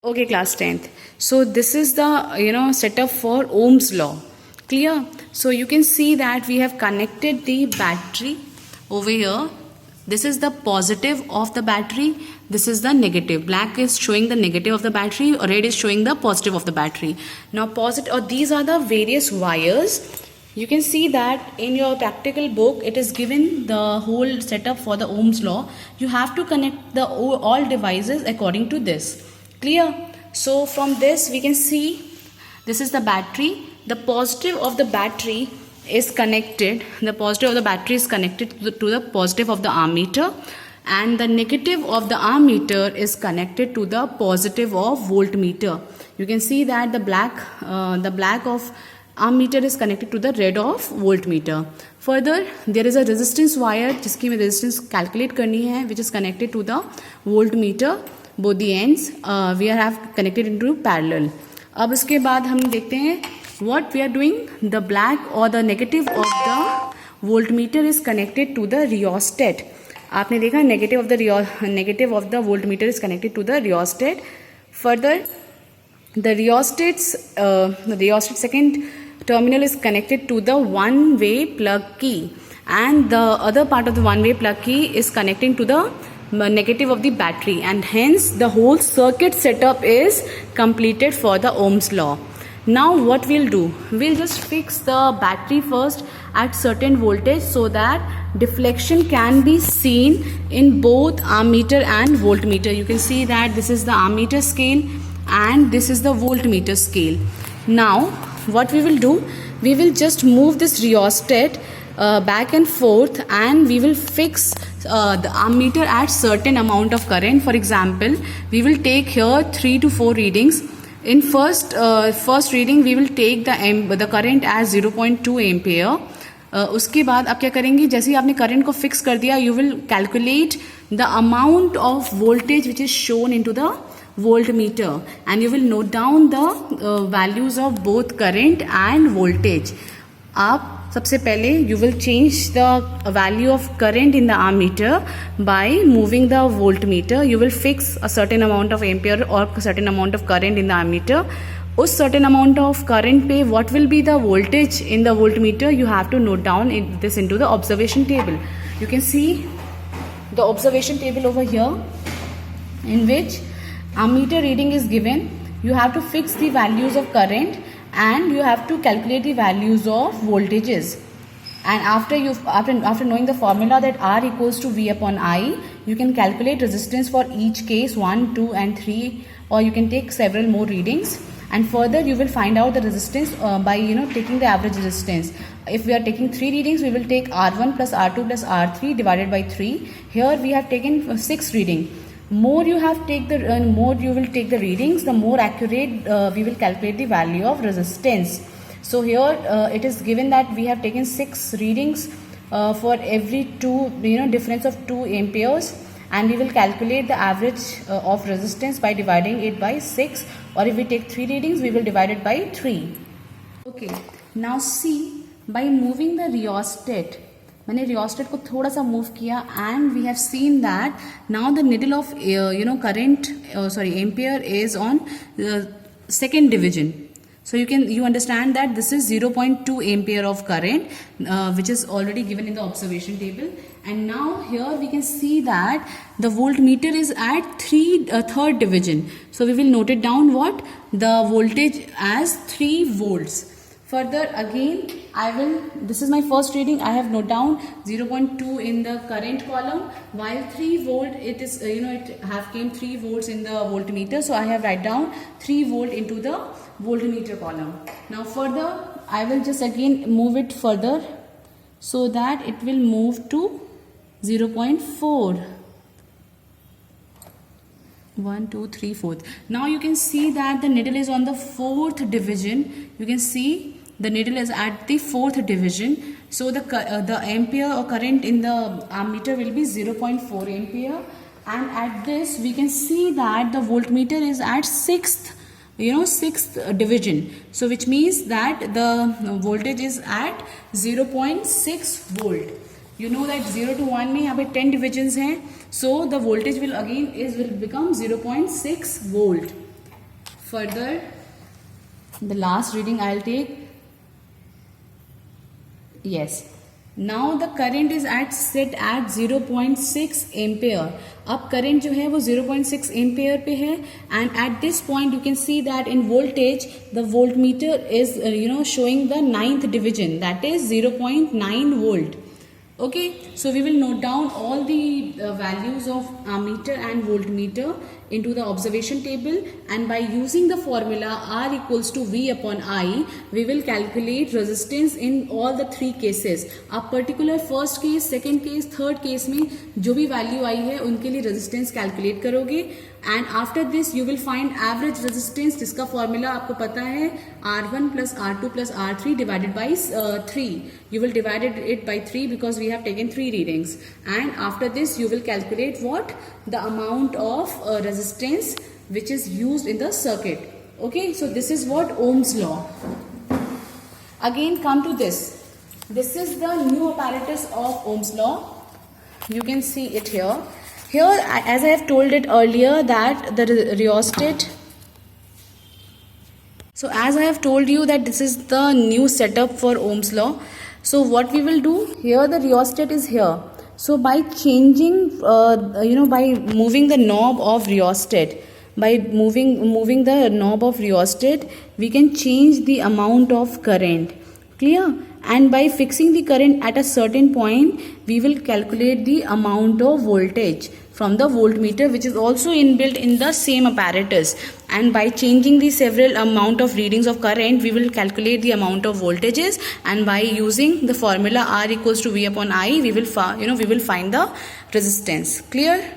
Okay, class 10th. So this is the setup for Ohm's law. Clear? So you can see that we have connected the battery over here. This is the positive of the battery. This is the negative. Black is showing the negative of the battery. Red is showing the positive of the battery. Now positive, or these are the various wires. You can see that in your practical book it is given the whole setup for the Ohm's law. You have to connect the all devices according to this. Clear? So from this we can see this is the battery. The positive of the battery is connected. The positive of the battery is connected to the positive of the ammeter, and the negative of the ammeter is connected to the positive of voltmeter. You can see that the black of ammeter is connected to the red of voltmeter. Further, there is a resistance wire जिसकी में resistance calculate करनी है, which is connected to the voltmeter. Both the ends we have connected into parallel. अब इसके बाद हम देखते हैं what we are doing. The black or the negative of the voltmeter is connected to the rheostat. आपने देखा negative of the voltmeter is connected to the rheostat. Further, the rheostat second terminal is connected to the one-way plug key, and the other part of the one-way plug key is connecting to the negative of the battery, and hence the whole circuit setup is completed for the Ohm's law. Now what we'll do, we'll just fix the battery first at certain voltage so that deflection can be seen in both ammeter and voltmeter. You can see that this is the ammeter scale and this is the voltmeter scale. Now what we will do, we will just move this rheostat back and forth, and we will fix the ammeter at certain amount of current. For example, we will take here 3 to 4 readings. In first reading we will take the current as 0.2 ampere. उसके बाद आप क्या करेंगे, जैसे ही आपने current को fix कर दिया, you will calculate the amount of voltage which is shown into the voltmeter, and you will note down the values of both current and voltage. आप सबसे पहले you will change the value of current in the ammeter by moving the voltmeter. You will fix a certain amount of ampere or certain amount of current in the ammeter. उस certain amount of current पे what will be the voltage in the voltmeter, you have to note down this into the observation table. You can see the observation table over here, in which ammeter reading is given. You have to fix the values of current and you have to calculate the values of voltages. And after knowing the formula that R equals to V upon I, you can calculate resistance for each case 1, 2 and 3, or you can take several more readings. And further you will find out the resistance by taking the average resistance. If we are taking 3 readings, we will take R1 plus R2 plus R3 divided by 3. Here we have taken 6 readings. More you will take the readings, the more accurate we will calculate the value of resistance. So here it is given that we have taken 6 readings for every difference of 2 amperes, and we will calculate the average of resistance by dividing it by 6, or if we take 3 readings, we will divide it by 3. Okay, now see, by moving the rheostat, मैंने rheostat को थोड़ा सा move किया, and we have seen that now the needle of current ampere is on second division. So you understand that this is 0.2 ampere of current which is already given in the observation table. And now here we can see that the voltmeter is at third division. So we will note it down what the voltage as 3 volts. Further again this is my first reading. I have note down 0.2 in the current column, while 3 volt it is it have came 3 volts in the voltmeter, so I have write down 3 volt into the voltmeter column. Now further I will just again move it further so that it will move to 0.4. 1, 2, 3, 4th. Now you can see that the needle is on the 4th division. You can see the needle is at the 4th division. So the ampere or current in the ammeter will be 0.4 ampere, and at this we can see that the voltmeter is at 6th division. So which means that the voltage is at 0.6 volt. You know that 0 to 1 में यहाँ पे 10 divisions हैं, so the voltage will become 0.6 volt. Further, the last reading I'll take. Yes. Now the current is set at 0.6 ampere. अब current जो है वो 0.6 ampere पे है, and at this point you can see that in voltage the volt meter is showing the 9th division, that is 0.9 volt. Okay, so we will note down all the values of ammeter and voltmeter into the observation table, and by using the formula R equals to V upon I, we will calculate resistance in all the three cases. आप particular first case, second case, third case में जो भी value आई है उनके लिए resistance calculate करोगे, and after this you will find average resistance, जिसका formula आपको पता है R1 plus R2 plus R3 divided by 3. You will divide it by 3 because we have taken 3 readings, and after this you will calculate what the amount of resistance which is used in the circuit. Okay, so this is what Ohm's law. Again come to this. This is the new apparatus of Ohm's law. You can see it here. Here, as I have told it earlier, that the rheostat. So as I have told you that this is the new setup for Ohm's law. So what we will do here, the rheostat is here. So by changing, by moving the knob of rheostat, by moving the knob of rheostat, we can change the amount of current. Clear? And by fixing the current at a certain point, we will calculate the amount of voltage from the voltmeter, which is also inbuilt in the same apparatus. And by changing the several amount of readings of current, we will calculate the amount of voltages, and by using the formula R equals to V upon I, we will find the resistance. Clear?